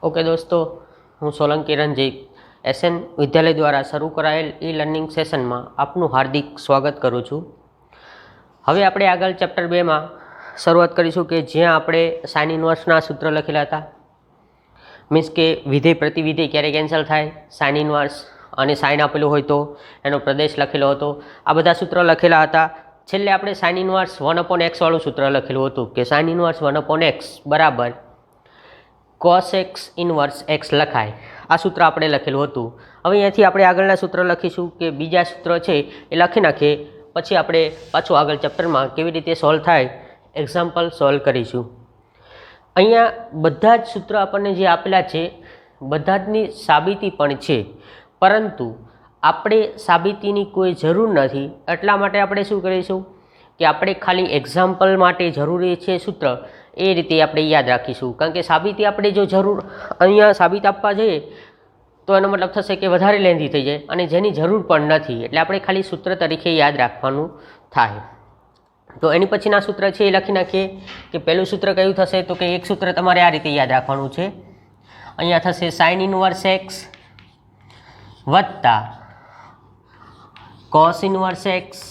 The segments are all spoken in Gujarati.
ओके दोस्तों, हूँ सोलंकी रंजीत एसएन विद्यालय द्वारा शुरू करायेल ई लर्निंग सेशन में आपનું हार्दिक स्वागत करूँ छूँ। હવે આપણે આગળ ચેપ્ટર 2 માં શરૂઆત કરીશું કે જ્યાં આપણે સાઇન ઇન્વર્સના સૂત્ર લખેલા હતા। મીન્સ કે વિધેય પ્રતિવિધેય ક્યારે કેન્સલ થાય, સાઇન ઇન્વર્સ અને સાઇન આપેલું હોય તો એનો પ્રદેશ લખેલો હતો। આ બધા સૂત્રો લખેલા હતા। છેલ્લે આપણે સાઇન ઇન્વર્સ 1/x વાળું સૂત્ર લખેલું હતું કે સાઇન ઇન્વર્સ 1/x બરાબર cos x ઇન્વર્સ x લખાય। આ સૂત્ર આપણે લખેલું હતું। હવે અહીંયાથી આપણે આગળના સૂત્ર લખીશું કે બીજા સૂત્ર છે એ લખી નાખીએ, પછી આપણે પાછું આગળ ચેપ્ટરમાં કેવી રીતે સોલ્વ થાય એક્ઝામ્પલ સોલ્વ કરીશું। અહીંયા બધા જ સૂત્ર આપણને જે આપેલા છે બધા જની સાબિતી પણ છે, પરંતુ આપણે સાબિતીની કોઈ જરૂર નથી। એટલા માટે આપણે શું કરીશું કે આપણે ખાલી એક્ઝામ્પલ માટે જરૂરી છે સૂત્ર એ રીતે આપણે યાદ રાખીશું। કારણ કે સાબિતી આપણે જો જરૂર અહીંયા સાબિત આપવા જઈએ તો એનો મતલબ થશે કે વધારે લેન્ધી થઈ જાય અને જેની જરૂર પણ નથી, એટલે આપણે ખાલી સૂત્ર તરીકે યાદ રાખવાનું થાય। તો એની પછીના સૂત્ર છે એ લખી નાખીએ કે પહેલું સૂત્ર કયું થશે તો કે એક સૂત્ર તમારે આ રીતે યાદ રાખવાનું છે। અહીંયા થશે સાઇન ઇન્વર્સ એક્સ વત્તા કોસ ઇન્વર્સ એક્સ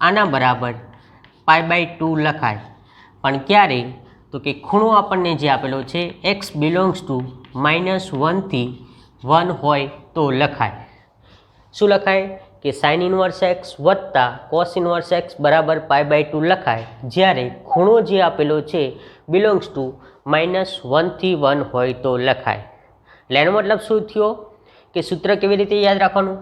આના બરાબર π/2 લખાય। પણ ક્યારે તો કે ખૂણો આપણને જે આપેલો છે x બિલોંગ્સ ટુ -1 થી 1 હોય તો લખાય। શું લખાય કે સાઇન ઇન્વર્સ એક્સ વત્તા કોસ ઇન્વર્સ એક્સ બરાબર π/2 લખાય જ્યારે ખૂણો જે આપેલો છે બિલોંગ્સ ટુ -1 થી 1 હોય તો લખાય। એટલે એનો મતલબ શું થયો કે સૂત્ર કેવી રીતે યાદ રાખવાનું,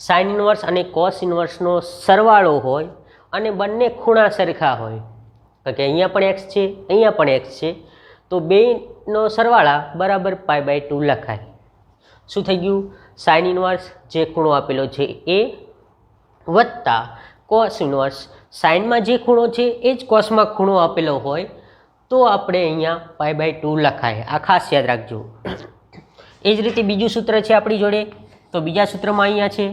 સાઇન ઇન્વર્સ અને કોસ ઇન્વર્સનો સરવાળો હોય અને બંને ખૂણા સરખા હોય। કારણ કે અહીંયા પણ એક્સ છે અહીંયા પણ એક્સ છે તો બેનો સરવાળા બરાબર π/2 લખાય। શું થઈ ગયું, સાઇન ઇન્વર્સ જે ખૂણો આપેલો છે એ વત્તા કોસ ઇન્વર્સ સાઇનમાં જે ખૂણો છે એ જ કોસમાં ખૂણો આપેલો હોય તો આપણે અહીંયા π/2 લખાય। આ ખાસ યાદ રાખજો। એ જ રીતે બીજું સૂત્ર છે આપણી જોડે, તો બીજા સૂત્રમાં અહીંયા છે,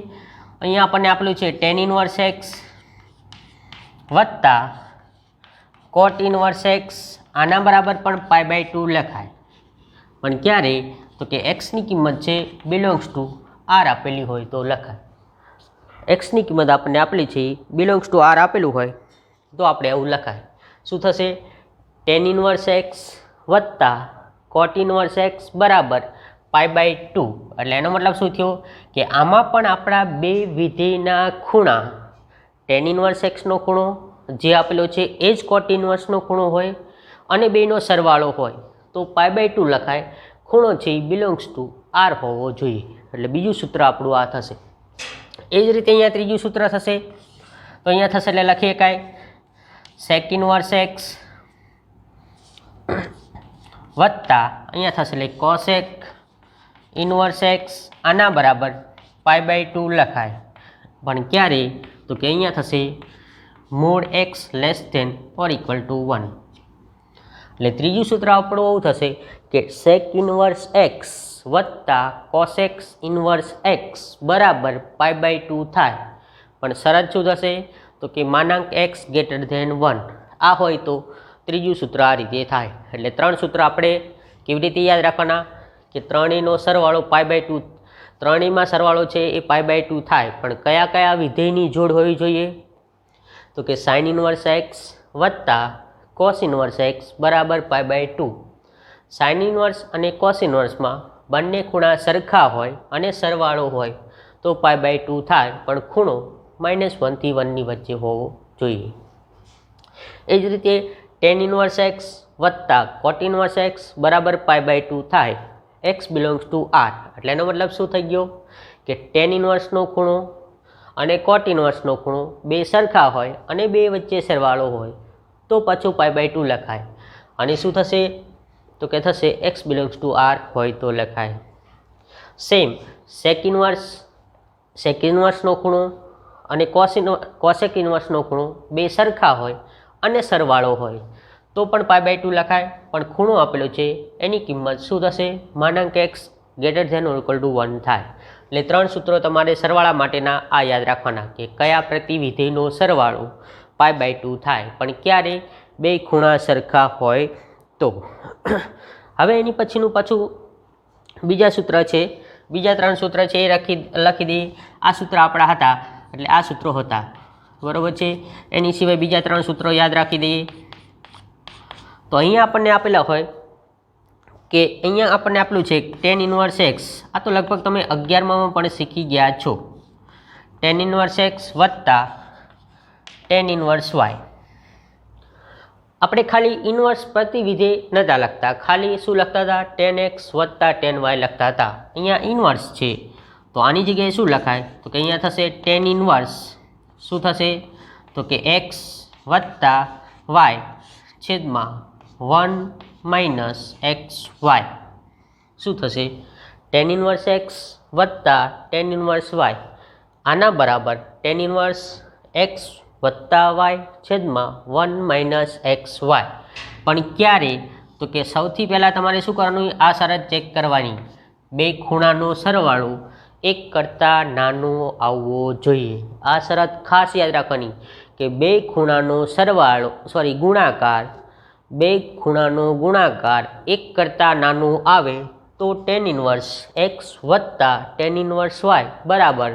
અહીંયા આપણને આપેલું છે tan ઇન્વર્સ એક્સ વત્તા કોટ ઇન્વર્સ એક્સ આના બરાબર પણ π/2 લખાય। પણ ક્યારે તો કે એક્સની કિંમત છે બિલોંગ્સ ટુ આર આપેલી હોય તો લખાય। એક્સની કિંમત આપણને આપેલી છે બિલોંગ્સ ટુ આર આપેલું હોય તો આપણે એવું લખાય। શું થશે, tan ઇન્વર્સ એક્સ વત્તા કોટ ઇન્વર્સ એક્સ બરાબર π/2। એટલે એનો મતલબ શું થયો કે આમાં પણ આપણા બે વિધેયના ખૂણા tan ઇન્વર્સ એક્સનો ખૂણો જે આપેલો છે એ જ કોટ ઇન્વર્સનો ખૂણો હોય અને બેનો સરવાળો હોય તો π/2 લખાય। ખૂણો છે એ બિલોંગ્સ ટુ આર હોવો જોઈએ। એટલે બીજું સૂત્ર આપણું આ થશે। એ જ રીતે અહીંયા ત્રીજું સૂત્ર થશે, તો અહીંયા થશે એટલે લખી શકાય સેક ઇન્વર્સ એક્સ વત્તા અહીંયા થશે એટલે કોસેક ઇન્વર્સ એક્સ આના બરાબર π/2 લખાય। પણ ક્યારે તો કે અહીંયા થશે mod x less than or equal to 1। એટલે ત્રીજું સૂત્ર આપણું એવું થશે કે સેક ઇન્વર્સ એક્સ વત્તા કોસેક્સ ઇન્વર્સ એક્સ બરાબર π/2 થાય। પણ શરત શું થશે તો કે માનાંક એક્સ ગ્રેટર ધેન 1। આ હોય તો ત્રીજું સૂત્ર આ રીતે થાય। એટલે ત્રણ સૂત્ર આપણે કેવી રીતે યાદ રાખવાના કે ત્રણેયનો સરવાળો π/2, ત્રણેયમાં સરવાળો છે એ π/2 થાય। પણ કયા કયા વિધેયની જોડ હોવી જોઈએ તો કે સાઇન ઇન્વર્સ એક્સ વત્તા કોસ ઇન્વર્સ એક્સ બરાબર π/2। સાઇન ઇન્વર્સ અને કોસ ઇન્વર્સમાં બંને ખૂણા સરખા હોય અને સરવાળો હોય તો π/2 થાય। પણ ખૂણો -1 થી 1 ની વચ્ચે હોવો જોઈએ। એ જ રીતે tan ઇન્વર્સ એક્સ વત્તા કોટ ઇન્વર્સ એક્સ બરાબર π/2 થાય એક્સ બિલોંગ્સ ટુ આર। એટલે એનો મતલબ શું થઈ ગયો કે tan ઇન્વર્સનો ખૂણો અને કોટ ઇન્વર્સનો ખૂણો બે સરખા હોય અને બે વચ્ચે સરવાળો હોય તો પાછું π/2 લખાય। અને શું થશે તો કે થશે એક્સ બિલોંગ્સ ટુ આર હોય તો લખાય। સેમ સેક ઇન્વર્સનો ખૂણો અને કોસેક ઇન્વર્સનો ખૂણો બે સરખા હોય અને સરવાળો હોય તો પણ π/2 લખાય। પણ ખૂણો આપેલો છે એની કિંમત શું થશે માનાંક x greater than or equal to 1 થાય। એટલે ત્રણ સૂત્રો તમારે સરવાળા માટેના આ યાદ રાખવાના કે કયા પ્રતિવિધેયનો સરવાળો π/2 થાય, પણ ક્યારે બે ખૂણા સરખા હોય તો। હવે એની પછીનું પાછું બીજા સૂત્ર છે, બીજા 3 સૂત્ર છે એ લખી દઈએ. આ સૂત્ર આપણા હતા એટલે આ સૂત્રો હતા, બરાબર છે. એની સિવાય બીજા 3 સૂત્રો યાદ રાખી દઈએ. તો અહીંયા આપણને આપેલા હોય કે અહીંયા આપણને આપેલું છે tan ઇન્વર્સ x. આ તો લગભગ તમે 11માં પણ શીખી ગયા છો. tan ઇન્વર્સ x વત્તા tan ઇન્વર્સ y. આપણે ખાલી ઇન્વર્સ પ્રતિવિધેય નહોતા લખતા, ખાલી શું લખતા હતા? tan x વત્તા tan y લખતા હતા. અહીંયા ઇન્વર્સ છે તો આની જગ્યાએ શું લખાય? તો કે અહીંયા થશે tan ઇન્વર્સ શું થશે? તો કે x વત્તા y છેદમાં 1 માઇનસ xy. શું થશે? tan ઇન્વર્સ x વત્તા tan ઇન્વર્સ y આના બરાબર tan ઇન્વર્સ x વત્તા y છેદમાં 1 માઇનસ xy. પણ ક્યારે? તો કે સૌથી પહેલાં તમારે શું કરવાનું? આ શરત ચેક કરવાની, બે ખૂણાનો સરવાળો 1 કરતાં નાનો આવવો જોઈએ. આ શરત ખાસ યાદ રાખવાની કે બે ખૂણાનો સરવાળો ગુણાકાર, બે ખૂણાનો ગુણાકાર 1 કરતાં નાનો આવે તો tan ઇન્વર્સ x વત્તા tan ઇન્વર્સ y બરાબર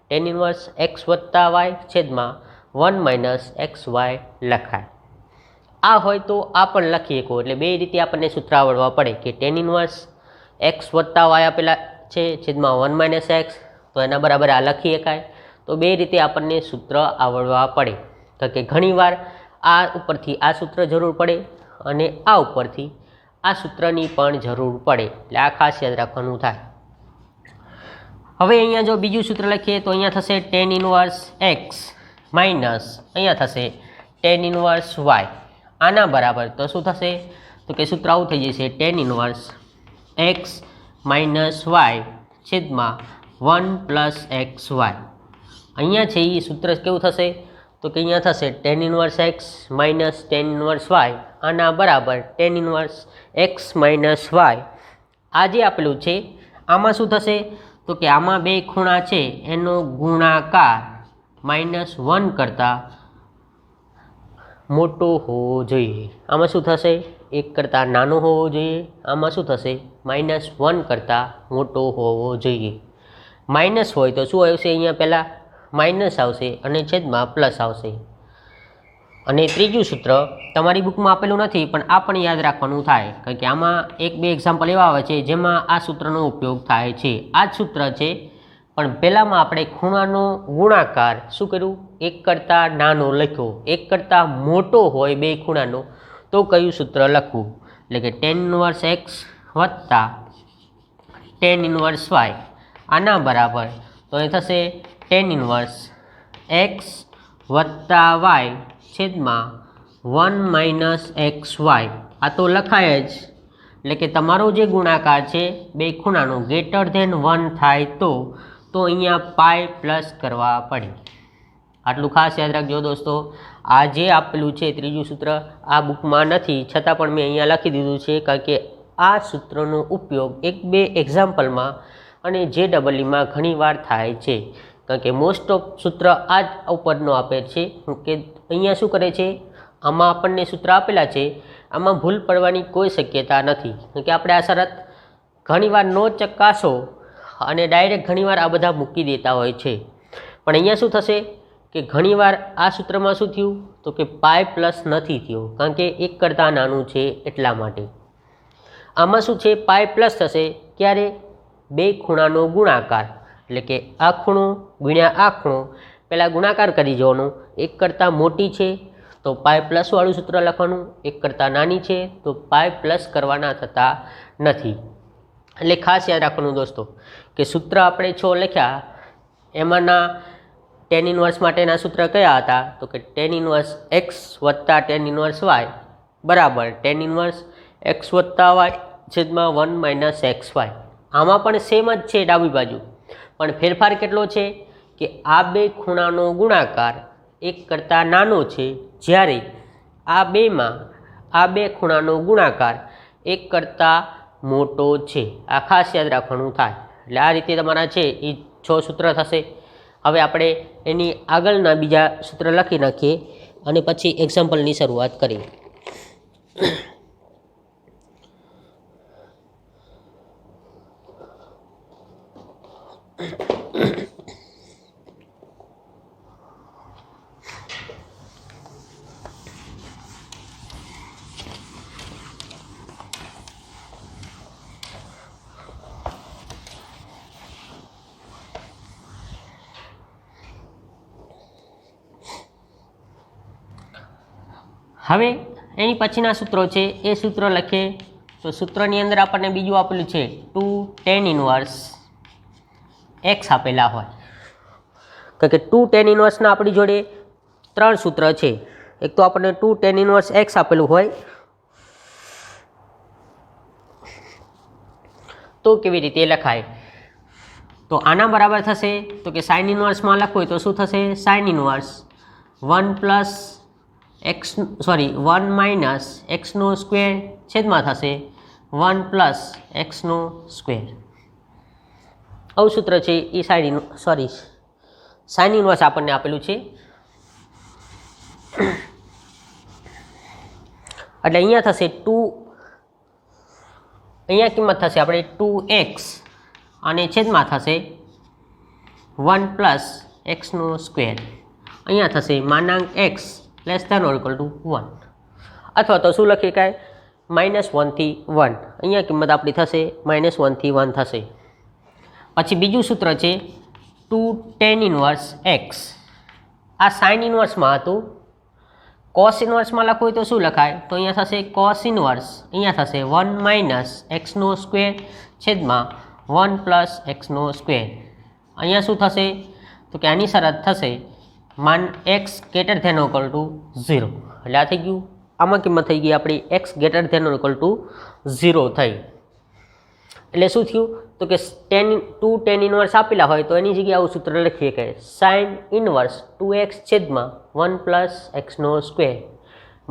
tan ઇન્વર્સ x વત્તા y છેદમાં 1 માઇનસ xy લખાય. આ હોય તો આ પણ લખી શકો. એટલે બે રીતે આપણને સૂત્ર આવડવા પડે કે tan ઇન્વર્સ x વત્તા y આપેલા છે છેદમાં 1 માઇનસ x, તો એના બરાબર આ લખી શકાય. તો બે રીતે આપણને સૂત્ર આવડવા પડે. કારણ કે ઘણીવાર આ ઉપરથી આ સૂત્ર જરૂર પડે અને આ ઉપરથી આ સૂત્રની પણ જરૂર પડે. એટલે આ ખાસ યાદ રાખવાનું થાય. હવે અહીંયા જો બીજું સૂત્ર લખીએ તો અહીંયા થશે tan ઇન્વર્સ x માઇનસ અહીંયા થશે tan ઇન્વર્સ y. આના બરાબર તો શું થશે? તો કે સૂત્ર આવું થઈ જશે tan inverse x minus y છેદમાં 1 પ્લસ xy. અહીંયા છે એ સૂત્ર કેવું થશે? તો કે અહીંયા થશે tan inverse x minus tan inverse y આના બરાબર tan inverse x minus y. આ જે આપેલું છે આમાં શું થશે? તો કે આમાં બે ખૂણા છે એનો ગુણાકાર -1 કરતાં મોટો હોવો જોઈએ. આમાં શું થશે? 1 કરતાં નાનો હોવો જોઈએ. આમાં શું થશે? -1 કરતાં મોટો હોવો જોઈએ. માઇનસ હોય તો શું આવશે? અહીંયા પહેલાં માઇનસ આવશે અને છેદમાં પ્લસ આવશે. અને ત્રીજું સૂત્ર તમારી બુકમાં આપેલું નથી પણ આ પણ યાદ રાખવાનું થાય, કારણ કે આમાં 1-2 એક્ઝામ્પલ એવા આવે છે જેમાં આ સૂત્રનો ઉપયોગ થાય છે. આ જ સૂત્ર છે પણ પહેલાંમાં આપણે ખૂણાનો ગુણાકાર શું કર્યું? 1 કરતાં નાનો લખ્યો. 1 કરતાં મોટો હોય બે ખૂણાનો તો કયું સૂત્ર લખવું? એટલે કે tan ઇન્વર્સ x વત્તા tan ઇન્વર્સ y આના બરાબર તો એ થશે tan ઇન્વર્સ x વત્તા y છેદમાં 1 માઇનસ xy. આ તો લખાય જ. એટલે કે તમારો જે ગુણાકાર છે બે ખૂણાનો >1 થાય તો અહીંયા પાઈ પ્લસ કરવા પડે. આટલું ખાસ યાદ રાખજો દોસ્તો. આ જે આપેલું છે ત્રીજું સૂત્ર આ બુકમાં નથી છતાં પણ મેં અહીંયા લખી દીધું છે, કારણ કે આ સૂત્રનો ઉપયોગ 1-2 એક્ઝામ્પલમાં અને JEEમાં ઘણીવાર થાય છે. કારણ કે મોસ્ટ ઓફ સૂત્ર આ જ ઉપરનો આપે છે કે અહીંયા શું કરે છે, આમાં આપણને સૂત્ર આપેલા છે, આમાં ભૂલ પડવાની કોઈ શક્યતા નથી. કારણ કે આપણે આ શરત ઘણીવાર નો ચકાસો અને ડાયરેક્ટ ઘણીવાર આ બધા મૂકી દેતા હોય છે. પણ અહીંયા શું થશે કે ઘણીવાર આ સૂત્રમાં શું થયું? તો કે પાઈ પ્લસ નથી થયો, કારણ કે 1 કરતાં નાનું છે એટલા માટે. આમાં શું છે? પાઈ પ્લસ થશે ક્યારે? બે ખૂણાનો ગુણાકાર, એટલે કે આ ખૂણો ગુણ્યા આ ખૂણો પહેલાં ગુણાકાર કરી જવાનું. 1 કરતાં મોટી છે તો પાઈ પ્લસવાળું સૂત્ર લખવાનું, 1 કરતાં નાની છે તો પાઈ પ્લસ કરવાના થતા નથી. એટલે ખાસ યાદ રાખવાનું દોસ્તો કે સૂત્ર આપણે 6 લખ્યા એમાંના tan ઇન્વર્સ માટેના સૂત્ર કયા હતા? તો કે tan ઇન્વર્સ x વત્તા tan ઇન્વર્સ y બરાબર tan ઇન્વર્સ x વત્તા y છેદમાં 1 માઇનસ xy. આમાં પણ સેમ જ છે ડાબી બાજુ, પણ ફેરફાર કેટલો છે કે આ બે ખૂણાનો ગુણાકાર 1 કરતાં નાનો છે, જ્યારે આ બેમાં આ બે ખૂણાનો ગુણાકાર 1 કરતાં મોટો છે. આ ખાસ યાદ રાખવાનું થાય. એટલે આ રીતે તમારા છે એ 6 સૂત્ર થશે. હવે આપણે એની આગળના બીજા સૂત્ર લખી નાખીએ અને પછી એક્ઝામ્પલની શરૂઆત કરીએ. હવે એની પછીના સૂત્રો છે એ સૂત્ર લખીએ તો સૂત્રની અંદર આપણને બીજું આપેલું છે 2 tan ઇનવર્સ x આપેલા હોય કારણ કે 2 tan ઇનવર્સના આપણી જોડે 3 સૂત્ર છે. એક તો આપણને 2 tan ઇનવર્સ x આપેલું હોય તો કેવી રીતે લખાય તો આના બરાબર થશે તો કે સાઇન ઇનવર્સમાં લખવું હોય તો શું થશે સાઇન ઇનવર્સ 1 માઇનસ એક્સનો સ્ક્વેર છેદમાં થશે 1 પ્લસ એક્સનો સ્ક્વેર. આવું સૂત્ર છે એ સાઇન ઇનવર્સ આપણને આપેલું છે. એટલે અહીંયા થશે 2 અહીંયા કિંમત થશે આપણે 2x અને છેદમાં થશે 1 પ્લસ એક્સનો સ્ક્વેર. અહીંયા થશે માનાંક x less than or equal to 1 અથવા તો શું લખી શકાય -1 થી 1. અહીંયા કિંમત આપણી થશે -1 થી 1 થશે. પછી બીજું સૂત્ર છે 2 tan ઇનવર્સ x. આ સાઇન ઇનવર્સમાં હતું. કોસ ઇનવર્સમાં લખવું હોય તો શું લખાય તો અહીંયા થશે કોસ ઇનવર્સ અહીંયા થશે 1 માઇનસ એક્સનો સ્ક્વેર છેદમાં 1 પ્લસ એક્સનો સ્ક્વેર. અહીંયા શું થશે તો કે આની શરત થશે માન x greater than or equal to 0. એટલે આ થઈ ગયું આમાં કિંમત થઈ ગઈ આપણી x greater than or equal to 0 થઈ. એટલે શું થયું તો કે 2 tan ઇનવર્સ આપેલા હોય તો એની જગ્યાએ આવું સૂત્ર લખીએ કે સાઇન ઇનવર્સ 2x છેદમાં 1 પ્લસ એક્સનો સ્ક્વેર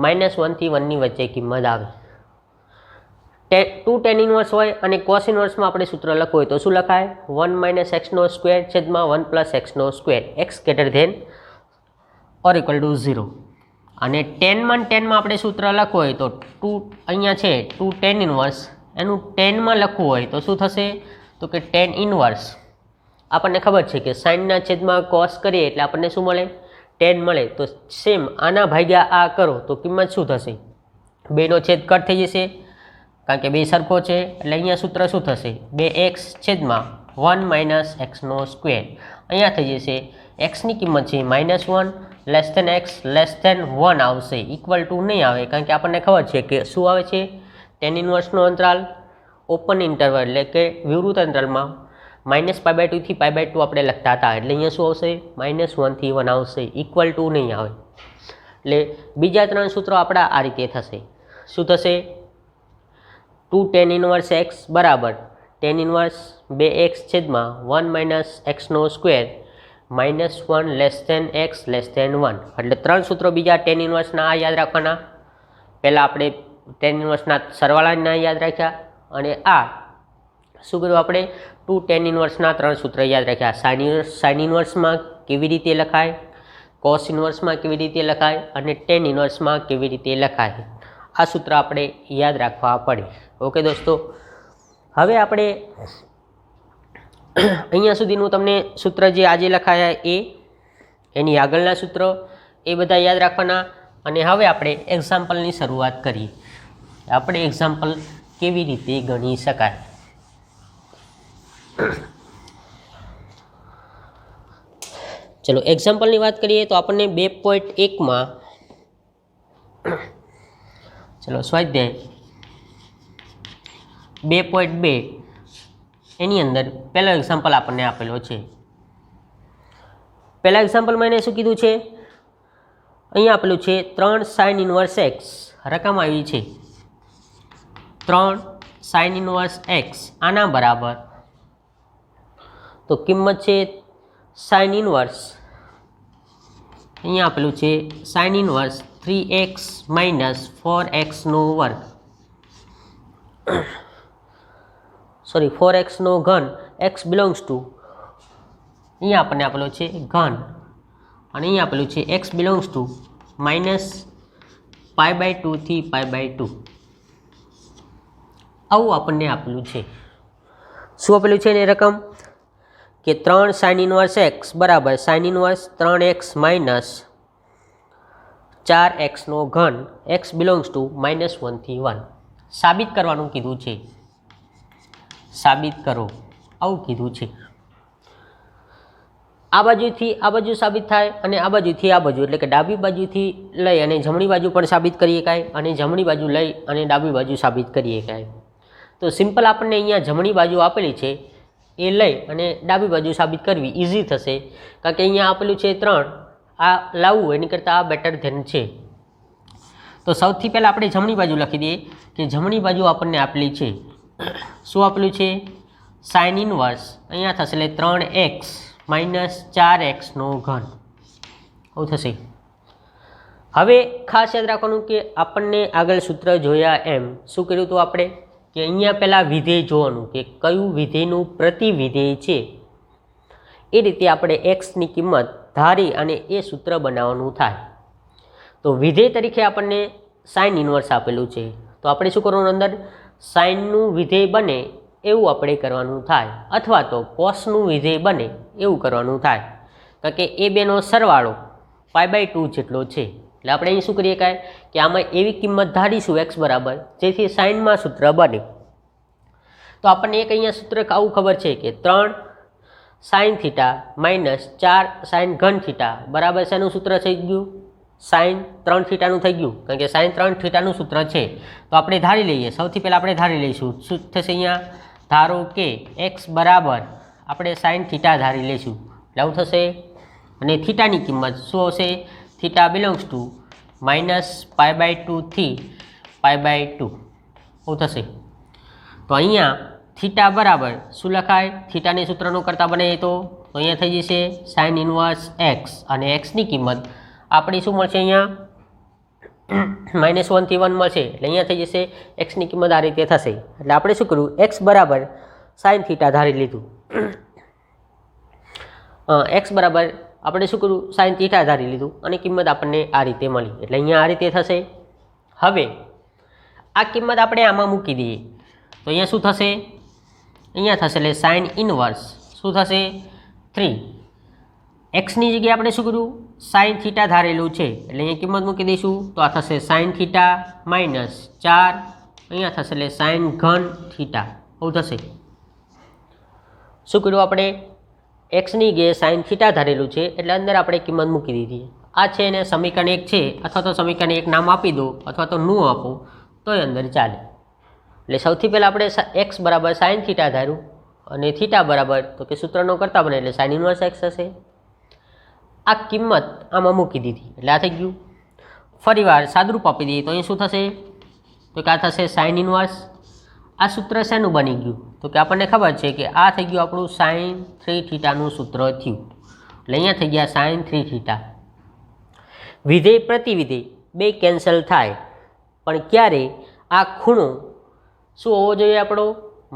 -1 થી 1 ની વચ્ચે કિંમત આવે. 2 tan ઇનવર્સ હોય અને કોસ ઇનવર્સમાં આપણે સૂત્ર લખવું હોય તો શું લખાય 1 માઇનસ એક્સનો સ્ક્વેર છેદમાં 1 પ્લસ એક્સનો square x greater than or equal to 0. અને ટેનમાં આપણે સૂત્ર લખવું હોય તો 2 અહીંયા છે 2 tan ઇનવર્સ એનું 10 માં લખવું હોય તો શું થશે તો કે tan ઇનવર્સ આપણને ખબર છે કે સાઇનના છેદમાં કોસ કરીએ એટલે આપણને શું મળે 10 મળે. તો સેમ આના ભાગ્યા આ કરો તો કિંમત શું થશે 2નો છેદ કટ થઈ જશે કારણ કે 2 સરખો છે. એટલે અહીંયા સૂત્ર શું થશે 2x છેદમાં 1 માઇનસ એક્સનો સ્ક્વેર. અહીંયા થઈ જશે એક્સની કિંમત છે -1 less than x less than 1 આવશે ઇક્વલ ટુ નહીં આવે કારણ કે આપણને ખબર છે કે શું આવે છે tan ઇનવર્સનો અંતરાલ ઓપન ઇન્ટરવલ એટલે કે વિવૃત અંતરાલમાં -π/2 થી π/2 આપણે લખતા હતા. એટલે અહીંયા શું આવશે -1 થી 1 આવશે ઇક્વલ ટુ નહીં આવે. એટલે બીજા 3 સૂત્રો આપણા આ રીતે થશે. શું થશે 2 tan ઇનવર્સ x બરાબર tan ઇનવર્સ 2x છેદમાં 1 માઇનસ એક્સનો square -1 less than x less than 1. એટલે 3 સૂત્રો બીજા tan ઇનવર્સના આ યાદ રાખવાના. પહેલાં આપણે tan ઇનવર્સના સરવાળાના યાદ રાખ્યા અને આ શું કર્યું આપણે 2 tan ઇનવર્સના 3 સૂત્ર યાદ રાખ્યા. સાઇન ઇનવર્સમાં કેવી રીતે લખાય કોસ ઇનવર્સમાં કેવી રીતે લખાય અને tan ઇનવર્સમાં કેવી રીતે લખાય આ સૂત્ર આપણે યાદ રાખવા પડે. ઓકે દોસ્તો, હવે આપણે અહીંયા સુધીનું તમને સૂત્ર જે આજે લખાયા એની આગળના સૂત્ર એ બધા યાદ રાખવાના. અને હવે આપણે એક્ઝામ્પલની શરૂઆત કરીએ. આપણે એક્ઝામ્પલ કેવી રીતે ગણી શકાય. ચલો એક્ઝામ્પલની વાત કરીએ તો આપણને 2.1માં ચલો સ્વાધ્યાય 2.2 એની અંદર પહેલો એક્ઝામ્પલ આપણને આપેલો છે. પહેલા એક્ઝામ્પલમાં એને શું કીધું છે અહીંયા આપેલું છે 3 sin ઇનવર્સ x રકમ આવી છે 3 sin ઇનવર્સ x આના બરાબર તો કિંમત છે sin ઇનવર્સ અહીંયા આપેલું છે sin ઇનવર્સ 3x માઇનસ 4xનો વર્ગ 4xનો ઘન x બિલોંગ્સ ટુ અહીંયા આપણને આપેલો છે ઘન અને અહીંયા આપેલું છે x બિલોંગ્સ ટુ -π/2 થી π/2 આવું આપણને આપેલું છે. શું આપેલું છે એની રકમ કે 3 સાઇન ઇન્વર્સ એક્સ બરાબર સાઇન ઇન્વર્સ 3x માઇનસ 4xનો ઘન એક્સ બિલોંગ્સ ટુ -1 થી 1 સાબિત કરવાનું કીધું છે. સાબિત કરો આવું કીધું છે. આ બાજુથી આ બાજુ સાબિત થાય અને આ બાજુથી આ બાજુ એટલે કે ડાબી બાજુથી લઈ અને જમણી બાજુ પણ સાબિત કરી શકાય અને જમણી બાજુ લઈ અને ડાબી બાજુ સાબિત કરી શકાય. તો સિમ્પલ આપણને અહીંયા જમણી બાજુ આપેલી છે એ લઈ અને ડાબી બાજુ સાબિત કરવી ઇઝી થશે, કારણ કે અહીંયા આપેલું છે 3, આ લાવવું એની કરતાં આ બેટર ધેન છે. તો સૌથી પહેલાં આપણે જમણી બાજુ લખી દઈએ કે જમણી બાજુ આપણને આપેલી છે, શું આપેલું છે? સાઇન ઇન્વર્સ અહીંયા થશે એટલે 3x માઇનસ 4xનો ઘન આવું થશે. હવે ખાસ યાદ રાખવાનું કે આપણને આગળ સૂત્ર જોયા એમ શું કર્યું હતું આપણે કે અહીંયા પહેલાં વિધેય જોવાનું કે કયું વિધેયનું પ્રતિવિધેય છે, એ રીતે આપણે એક્સની કિંમત ધારી અને એ સૂત્ર બનાવવાનું થાય. તો વિધેય તરીકે આપણને સાઇન ઇન્વર્સ આપેલું છે, તો આપણે શું કરવાનું અંદર સાઇનનું વિધેય બને એવું આપણે કરવાનું થાય, અથવા તો કોસનું વિધેય બને એવું કરવાનું થાય, કારણ કે એ બેનો સરવાળો π/2 જેટલો છે. એટલે આપણે અહીં શું કરીએ કાંઈ કે આમાં એવી કિંમત ધારીશું એક્સ બરાબર જેથી સાઇનમાં સૂત્ર બને. તો આપણને એક અહીંયા સૂત્ર આવું ખબર છે કે 3 સાઇન થીટા માઇનસ 4 સાઇન ઘન થીટા બરાબર શેનું સૂત્ર થઈ ગયું? સાઇન 3 થીટાનું થઈ ગયું, કારણ કે સાઇન 3 થીટાનું સૂત્ર છે. તો આપણે ધારી લઈએ, સૌથી પહેલાં આપણે ધારી લઈશું શું થશે અહીંયા, ધારો કે એક્સ બરાબર આપણે સાઇન થીટા ધારી લઈશું એટલે આવું થશે. અને થીટાની કિંમત શું આવશે? થીટા બિલોંગ્સ ટુ -π/2 થી π/2 આવું થશે. તો અહીંયા થીટા બરાબર શું લખાય? થીટાની સૂત્રનો કરતાં બનાવીએ તો અહીંયા થઈ જશે સાઇન ઇન્વર્સ એક્સ અને એક્સની કિંમત આપણી શું મળશે? અહીંયા -1 થી 1 મળશે એટલે અહીંયા થઈ જશે એક્સની કિંમત આ રીતે થશે. એટલે આપણે શું કર્યું? એક્સ બરાબર સાઇન થીટા ધારી લીધું. એક્સ બરાબર આપણે શું કર્યું? સાઇન થીટા ધારી લીધું અને કિંમત આપણને આ રીતે મળી એટલે અહીંયા આ રીતે થશે. હવે આ કિંમત આપણે આમાં મૂકી દઈએ તો અહીંયા શું થશે? અહીંયા થશે એટલે સાઇન ઇન્વર્સ શું થશે? 3. એક્સની જગ્યાએ આપણે શું કર્યું? સાઇન થીટા ધારેલું છે એટલે અહીંયા કિંમત મૂકી દઈશું તો આ થશે સાઇન થીટા માઇનસ 4 અહીંયા થશે એટલે સાઇન ઘન થીટા આવું થશે. શું કર્યું આપણે? એક્સની જગ્યાએ સાઇન થીટા ધારેલું છે એટલે અંદર આપણે કિંમત મૂકી દીધી. આ છે એને સમીકરણ 1 છે, અથવા તો સમીકરણ 1 નામ આપી દો અથવા તો નું આપો તોય અંદર ચાલે. એટલે સૌથી પહેલાં આપણે એક્સ બરાબર સાઇન થીટા ધાર્યું અને થીટા બરાબર તો કે સૂત્રનો કરતા બને એટલે સાઇન ઇન્વર્સ એક્સ હશે. આ કિંમત આમાં મૂકી દીધી એટલે આ થઈ ગયું. ફરીવાર સાદરૂપ આપી દઈએ તો અહીં શું થશે? તો કે આ થશે સાઇન ઇન્વર્સ. આ સૂત્ર શેનું બની ગયું? તો કે આપણને ખબર છે કે આ થઈ ગયું આપણું સાઇન 3 થીટાનું સૂત્ર થયું એટલે અહીંયા થઈ ગયા સાઇન 3 થીટા. વિધેય પ્રતિવિધેય બે કેન્સલ થાય, પણ ક્યારે? આ ખૂણો શું હોવો જોઈએ આપણો?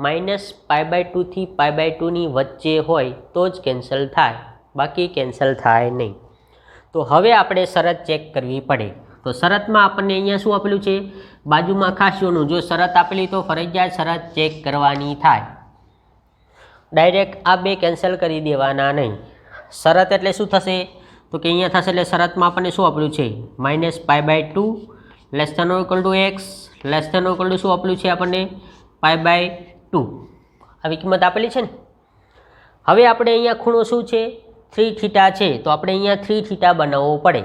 -π/2 થી π/2 ની વચ્ચે હોય તો જ કેન્સલ થાય, બાકી કેન્સલ થાય નહીં. તો હવે આપણે શરત ચેક કરવી પડે. તો શરતમાં આપણને અહીંયા શું આપેલું છે? બાજુમાં ખાસ જોવાનું, જો શરત આપેલી તો ફરજિયાત શરત ચેક કરવાની થાય. ડાયરેક્ટ આ બે કેન્સલ કરી દેવાના નહીં. શરત એટલે શું થશે? તો કે અહીંયા થશે એટલે શરતમાં આપણને શું આપેલું છે? -π/2 less than or equal to x less than or equal to શું આપેલું છે આપણને? π/2 આવી કિંમત આપેલી છે ને. હવે આપણે અહીંયા ખૂણો શું છે? 3 થીટા છે, તો આપણે અહીંયા 3 થીટા બનાવવો પડે.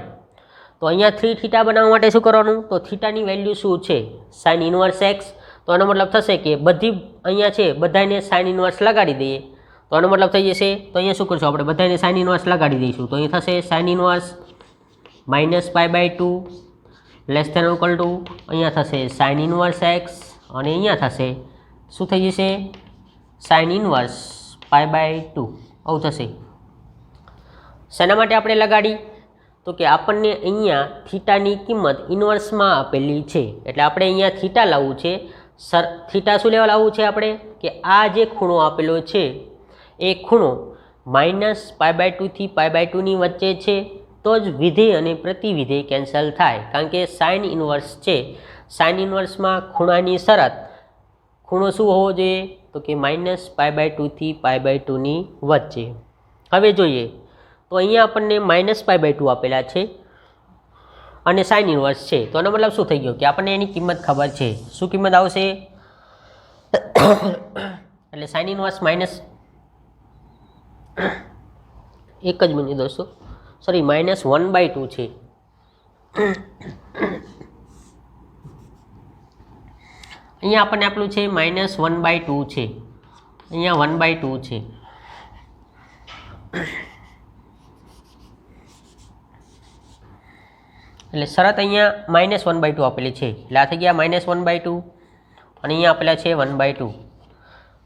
તો અહીંયા 3 થીટા બનાવવા માટે શું કરવાનું? તો થીટાની વેલ્યુ શું છે? Sign inverse x. તો આનો મતલબ થશે કે બધી અહીંયા છે બધાને સાઇન ઇન્વર્સ લગાડી દઈએ તો આનો મતલબ થઈ જશે. તો અહીંયા શું કરશું આપણે? બધાને સાઇન ઇન્વર્સ લગાડી દઈશું તો અહીંયા થશે sine inverse -π/2 less than or equal to અહીંયા થશે સાઇન ઇન્વર્સ એક્સ અને અહીંયા થશે શું થઈ જશે? સાઇન ઇન્વર્સ π/2 આવું થશે. શેના માટે આપણે લગાડી? તો કે આપણને અહીંયા થીટાની કિંમત ઇન્વર્સમાં આપેલી છે એટલે આપણે અહીંયા થીટા લાવવું છે. થીટા શું લેવા લાવવું છે આપણે? કે આ જે ખૂણો આપેલો છે એ ખૂણો -π/2 થી π/2 ની વચ્ચે છે તો જ વિધેય અને પ્રતિવિધેય કેન્સલ થાય, કારણ કે સાઇન ઇન્વર્સ છે. સાઇન ઇન્વર્સમાં ખૂણાની શરત, ખૂણો શું હોવો જોઈએ? તો કે -π/2 થી π/2 વચ્ચે. હવે જોઈએ તો અહીંયા આપણને -π/2 આપેલા છે અને સાઇન ઇન્વર્સ છે. તો આનો મતલબ શું થઈ ગયો કે આપણને એની કિંમત ખબર છે. શું કિંમત આવશે? એટલે સાઇન ઇન્વર્સ માઇનસ, એક જ મિનિટ દોસ્તો, સોરી, -1/2 છે. અહીંયા આપણને આપેલું છે -1/2 છે, અહીંયા 1/2 છે. એટલે શરત અહીંયા -1/2 આપેલી છે, એટલે આ થઈ ગયા -1/2 અને અહીંયા આપેલા છે 1/2.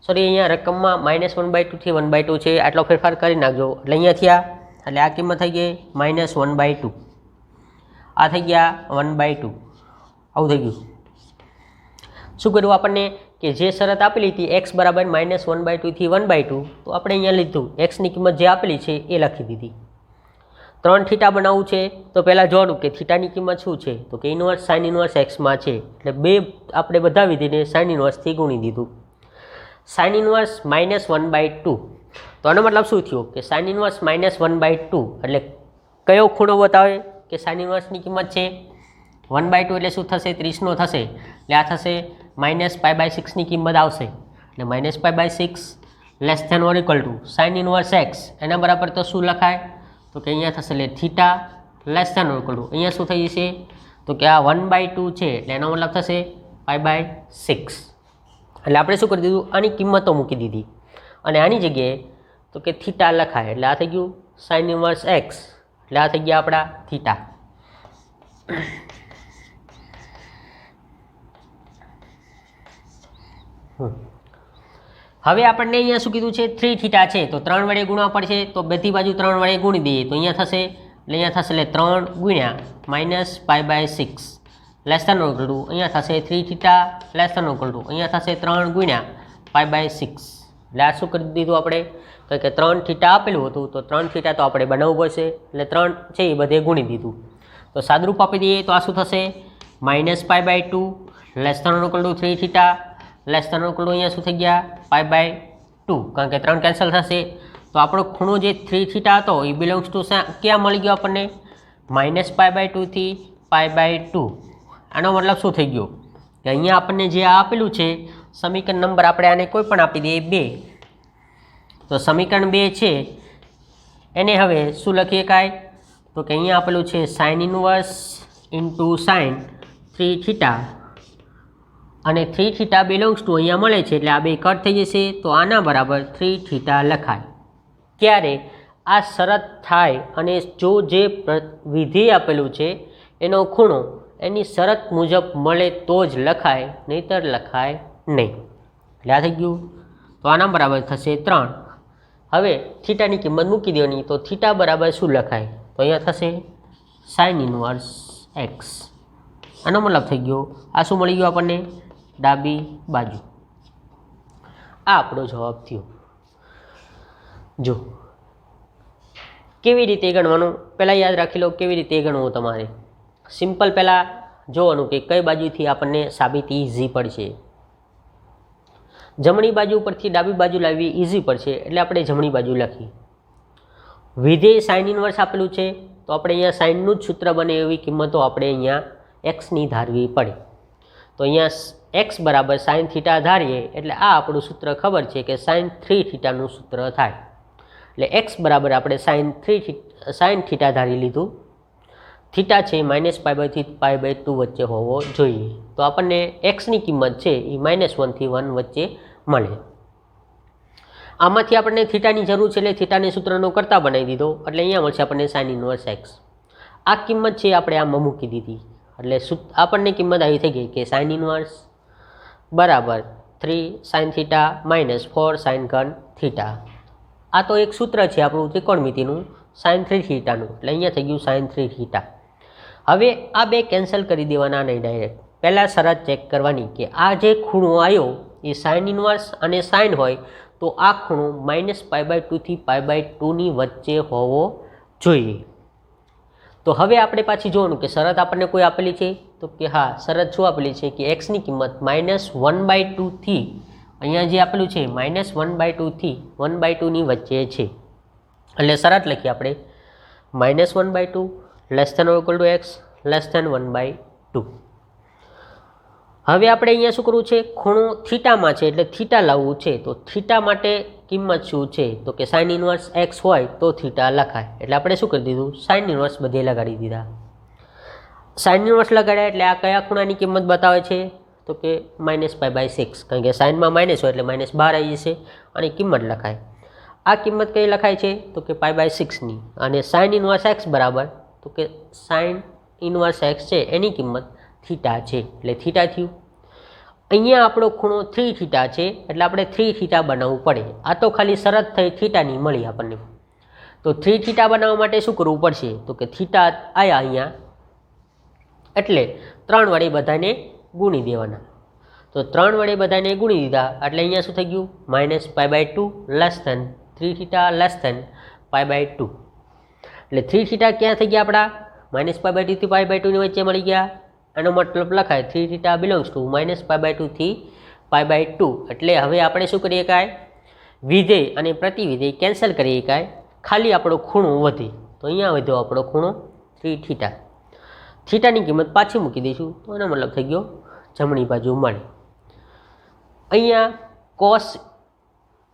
સોરી, અહીંયા રકમમાં -1/2 થી 1/2 છે, આટલો ફેરફાર કરી નાખજો. એટલે અહીંયા થયા, એટલે આ કિંમત થઈ ગઈ -1/2, આ થઈ ગયા 1/2. આવું થઈ ગયું. શું કર્યું આપણને કે જે શરત આપેલી હતી x બરાબર -1/2 થી 1/2, તો આપણે અહીંયા લીધું xની કિંમત જે આપેલી છે એ લખી દીધી. 3 થીટા બનાવવું છે તો પહેલાં જોવાનું કે થીટાની કિંમત શું છે, તો કે ઇન્વર્સ સાઇન ઇન્વર્સ એક્સમાં છે, એટલે બે આપણે બધા વિધિને સાઇન ઇન્વર્સથી ગુણી દીધું. સાઇન ઇન્વર્સ -1/2, તો આનો મતલબ શું થયો કે સાઇન ઇન્વર્સ -1/2 એટલે કયો ખૂણો બતાવે કે સાઇન ઇન્વર્સની કિંમત છે 1/2, એટલે શું થશે? 30નો થશે, એટલે આ થશે -π/6ની કિંમત આવશે. એટલે -π/6 less than or equal to sine inverse x, એના બરાબર તો શું લખાય? તો કે અહીંયા થશે એટલે theta less than or equal to, અહીંયા શું થઈ જશે? તો કે આ 1/2 છે, એટલે એનો મતલબ થશે π/6. એટલે આપણે શું કરી દીધું? આની કિંમતો મૂકી દીધી અને આની જગ્યાએ તો કે થીટા લખાય, એટલે આ થઈ ગયું સાઇન ઇન્વર્સ એક્સ, એટલે આ થઈ ગયા આપણા થીટા. હવે આપણને અહીંયા શું કીધું છે? 3 થીટા છે, તો 3 વડે ગુણવા પડશે, તો બધી બાજુ 3 વડે ગુણી દઈએ તો અહીંયા થશે, એટલે અહીંયા થશે એટલે 3 ગુણ્યા -π/6 less than or equal to, અહીંયા થશે 3 theta less than or equal to, અહીંયા થશે 3 ગુણ્યા π/6. એટલે આ શું કરી દીધું આપણે? તો કે 3 થીટા આપેલું હતું, તો 3 થીટા તો આપણે બનાવવું પડશે, એટલે 3 છે એ બધે ગુણી દીધું. તો સાદરૂપ આપી દઈએ તો આ શું થશે? -π/2 less than or equal to 3 theta less than or equal to, અહીંયા શું થઈ ગયા? π/2, કારણ કે 3 કેન્સલ થશે. તો આપણો ખૂણો જે 3 થીટા હતો એ બિલોંગ્સ ટુ ક્યાં મળી ગયો આપણને? -π/2 થી π/2. આનો મતલબ શું થઈ ગયો કે અહીંયા આપણને જે આ આપેલું છે સમીકરણ નંબર, આપણે આને કોઈ પણ આપી દઈએ 2, તો સમીકરણ 2 છે એને હવે શું લખી શકાય? તો કે અહીંયા આપેલું છે sine inverse into sign 3 theta, અને 3 થીટા બિલોંગ્સ ટુ અહીંયા મળે છે, એટલે આ બે કટ થઈ જશે, તો આના બરાબર 3 થીટા લખાય. ત્યારે આ શરત થાય અને જો જે વિધિ આપેલું છે એનો ખૂણો એની શરત મુજબ મળે તો જ લખાય, નહીંતર લખાય નહીં. એટલે આ થઈ ગયું, તો આના બરાબર થશે 3. હવે થીટાની કિંમત મૂકી દેવાની, તો થીટા બરાબર શું લખાય? તો અહીંયા થશે સાઇન ઇન્વર્સ એક્સ. આનો મતલબ થઈ ગયો, આ શું મળી ગયું આપણને? ડાબી બાજુ. આ આપણો જવાબ થયો. જો કેવી રીતે ગણવાનું, પહેલાં યાદ રાખી લો કેવી રીતે ગણવું તમારે. સિમ્પલ પહેલાં જોવાનું કે કઈ બાજુથી આપણને સાબિતી ઇઝી પડશે. જમણી બાજુ પરથી ડાબી બાજુ લાવવી ઇઝી પડશે, એટલે આપણે જમણી બાજુ લખી. વિધેય સાઇન ઇન્વર્સ આપેલું છે, તો આપણે અહીંયા સાઇનનું જ સૂત્ર બને એવી કિંમતો આપણે અહીંયા એક્સની ધારવી પડે. તો અહીંયા એક્સ બરાબર સાઇન થીટા ધારીએ, એટલે આ આપણું સૂત્ર ખબર છે કે સાઇન 3 થીટાનું સૂત્ર થાય. એટલે એક્સ બરાબર આપણે સાઇન થીટા ધારી લીધું. થીટા છે -π/2 થી π/2 વચ્ચે હોવો જોઈએ, તો આપણને એક્સની કિંમત છે એ -1 થી 1 વચ્ચે મળે. આમાંથી આપણને થીટાની જરૂર છે, એટલે થીટાને સૂત્રનો કરતા બનાવી દીધો, એટલે અહીંયા મળશે આપણને સાઇન ઇન્વર્સ એક્સ. આ કિંમત છે આપણે આમાં મૂકી દીધી, એટલે આપણને કિંમત આવી થઈ ગઈ કે સાઇન ઇન્વર્સ બરાબર 3 સાઇન થીટા -4 સાઇન ઘન થીટા. આ તો એક સૂત્ર છે આપણું ત્રિકોણમિતિનું સાઇન 3 થીટાનું, એટલે અહીંયા થઈ ગયું સાઇન 3 થીટા. હવે આ બે કેન્સલ કરી દેવાના નહીં ડાયરેક્ટ. પહેલાં શરત ચેક કરવાની કે આ જે ખૂણો આવ્યો એ સાઇન ઇન્વર્સ અને સાઇન હોય તો આ ખૂણો -π/2 થી π/2ની વચ્ચે હોવો જોઈએ. તો હવે આપણે પાછી જોવાનું કે શરત આપણને કોઈ આપેલી છે, તો કે હા, શરત શું આપેલી છે કે એક્સની કિંમત -1/2 થી અહીંયા જે આપેલું છે -1/2 થી 1/2 ની વચ્ચે છે, એટલે શરત લખીએ આપણે -1/2 < x <1/2. હવે આપણે અહીંયા શું કરવું છે, ખૂણો થીટામાં છે એટલે થીટા લાવવું છે. તો થીટા માટે કિંમત શું છે, તો કે sin ઇન્વર્સ x હોય તો થીટા લખાય. એટલે આપણે શું કરી દીધું, sin ઇન્વર્સ બધે લગાડી દીધા. sin ઇન્વર્સ લગાડ્યા એટલે આ કયા ખૂણાની કિંમત બતાવે છે, તો કે -π/6, કારણ કે સાઇનમાં માઇનસ હોય એટલે -12 આવી જશે અને કિંમત લખાય. આ કિંમત કઈ લખાય છે, તો કે π/6ની. અને sin ઇન્વર્સ x બરાબર, તો કે sin ઇન્વર્સ x છે એની કિંમત થીટા છે એટલે થીટા થયું. અહીંયા આપણો ખૂણો 3 થીટા છે એટલે આપણે 3 થીટા બનાવવું પડે. આ તો ખાલી શરત થઈ થીટાની મળી આપણને. તો 3 થીટા બનાવવા માટે શું કરવું પડશે, તો કે થીટા આયા અહીંયા એટલે 3 વડે બધાને ગુણી દેવાના. તો 3 વડે બધાને ગુણી દીધા એટલે અહીંયા શું થઈ ગયું, -π/2 3 થીટા π/2. એટલે 3 થીટા ક્યાં થઈ ગયા આપણા, -π/2 થી π/2 ની વચ્ચે મળી ગયા. એનો મતલબ લખાય 3 થીટા બિલોંગ્સ ટુ -π/2 થી π/2. એટલે હવે આપણે શું કરી શકાય, વિધેય અને પ્રતિવિધેય કેન્સલ કરી શકાય, ખાલી આપણો ખૂણો વધે. તો અહીંયા વધ્યો આપણો ખૂણો 3 થીટા. થીટાની કિંમત પાછી મૂકી દઈશું તો એનો મતલબ થઈ ગયો જમણી બાજુ મળે. અહીંયા કોસ,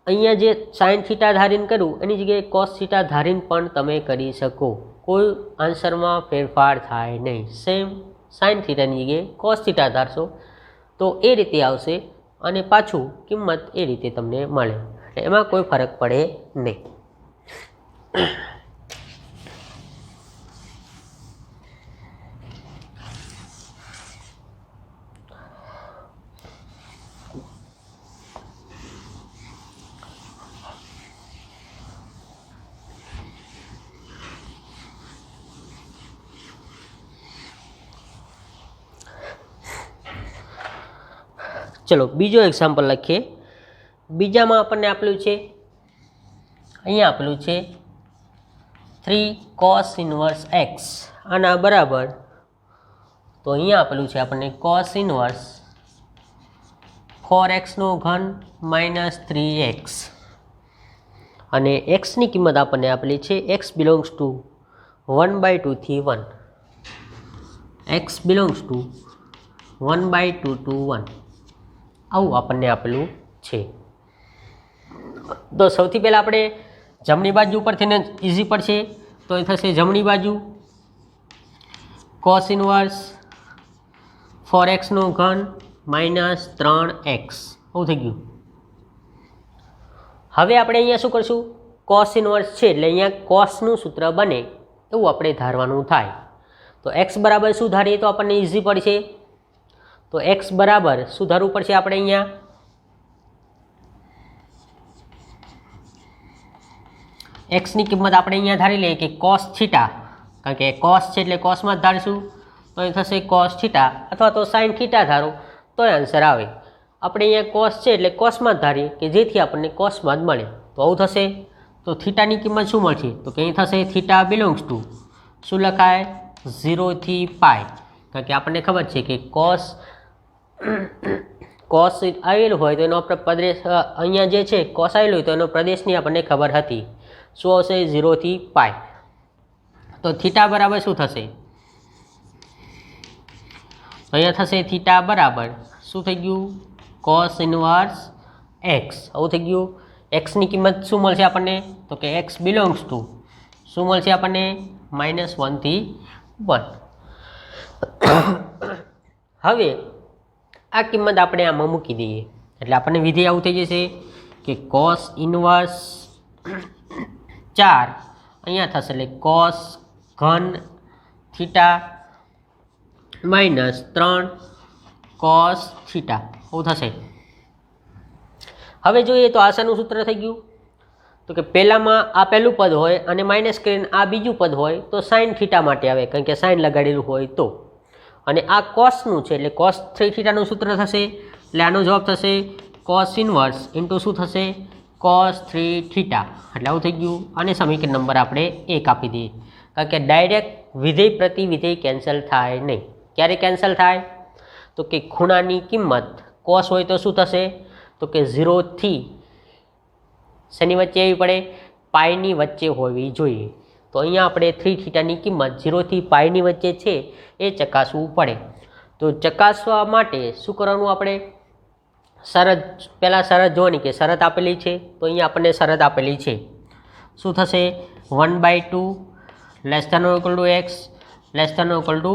અહીંયા જે સાઇન થીટા ધારીને કર્યું એની જગ્યાએ કોસ થીટા ધારીને પણ તમે કરી શકો, કોઈ આન્સરમાં ફેરફાર થાય નહીં. સેમ સાઇન થીટાની જગ્યાએ કોસ થીટા ધારશો તો એ રીતે આવશે અને પાછું કિંમત એ રીતે તમને મળે, એટલે એમાં કોઈ ફરક પડે નહીં. ચલો બીજો એક્ઝામ્પલ લખીએ. બીજામાં આપણને આપેલું છે, અહીંયા આપેલું છે 3 cos ઇન્વર્સ x આના બરાબર. તો અહીંયા આપેલું છે આપણને cos ઇન્વર્સ 4x³ - 3x અને xની કિંમત આપણને આપેલી છે x બિલોંગ્સ ટુ 1/2 થી 1, x બિલોંગ્સ ટુ 1/2 to 1 આવું આપણને આપેલું છે. તો સૌથી પહેલાં આપણે જમણી બાજુ ઉપરથી ઇઝી પડશે, તો એ થશે જમણી બાજુ cos ઇન્વર્સ 4x³ - 3x આવું થઈ ગયું. હવે આપણે અહીંયા શું કરશું, cos ઇન્વર્સ છે એટલે અહીંયા cosનું સૂત્ર બને એવું આપણે ધારવાનું થાય. તો x બરાબર શું ધારીએ તો આપણને ઇઝી પડશે. તો x બરાબર શું ધારવું પડશે આપણે, અહીંયા xની કિંમત આપણે અહીંયા ધારી લઈએ કે cos થીટા, કારણ કે cos છે એટલે cosમાં જ ધારીશું. તો એ થશે cos થીટા, અથવા તો sin થીટા ધારો તો આન્સર આવે. આપણે અહીંયા cos છે એટલે cosમાં જ ધારીએ કે જેથી આપણને cosમાં જ મળે. તો આવું થશે. તો થીટાની કિંમત શું મળશે, તો કે અહીં થશે થીટા બિલોંગ્સ ટુ શું લખાય 0 થી π, કારણ કે આપણને ખબર છે કે cos આવેલું હોય તો એનો આપણે પ્રદેશ, અહીંયા જે છે cos આવેલું હોય તો એનો પ્રદેશની આપણને ખબર હતી. શું આવશે 0 થી π. તો થીટા બરાબર શું થશે, અહીંયા થશે થીટા બરાબર શું થઈ ગયું, cos ઇન્વર્સ x આવું થઈ ગયું. xની કિંમત શું મળશે આપણને, તો કે x બિલોંગ્સ ટુ શું મળશે આપણને -1 થી 1. હવે આ કિંમત આપણે આમાં મૂકી દઈએ એટલે આપણને વિધેય આવું થઈ જશે કે cos ઇન્વર્સ 4 અહીંયા થશે એટલે cos ઘન થીટા -3 cos થીટા આવું થશે. હવે જોઈએ તો આશાનું સૂત્ર થઈ ગયું. તો કે પહેલામાં આ પહેલું પદ હોય અને માઇનસ કરીને આ બીજું પદ હોય તો સાઇન થીટા માટે આવે, કારણ કે સાઇન લગાડેલું હોય તો. અને આ કોસનું છે એટલે cos 3 થીટાનું સૂત્ર થશે, એટલે આનો જવાબ થશે cos ઇન્વર્સ ઇન્ટુ શું થશે cos 3 થીટા. એટલે આવું થઈ ગયું. અને સમીકરણ નંબર આપણે 1 આપી દઈએ, કારણ કે ડાયરેક્ટ વિધેય પ્રતિ વિધેય કેન્સલ થાય નહીં. ક્યારે કેન્સલ થાય, તો કે ખૂણાની કિંમત cos હોય તો શું થશે, તો કે 0 થી શેની વચ્ચે આવી પડે? પાઈની વચ્ચે હોવી જોઈએ. તો અહીંયા આપણે 3 થીટાની કિંમત 0 થી પાઈની વચ્ચે છે એ ચકાસવું પડે. તો ચકાસવા માટે શું કરવાનું આપણે? શરત પહેલાં શરત જોવાની કે શરત આપેલી છે. તો અહીંયા આપણને શરત આપેલી છે. શું થશે? 1/2 less than or equal to x less than or equal to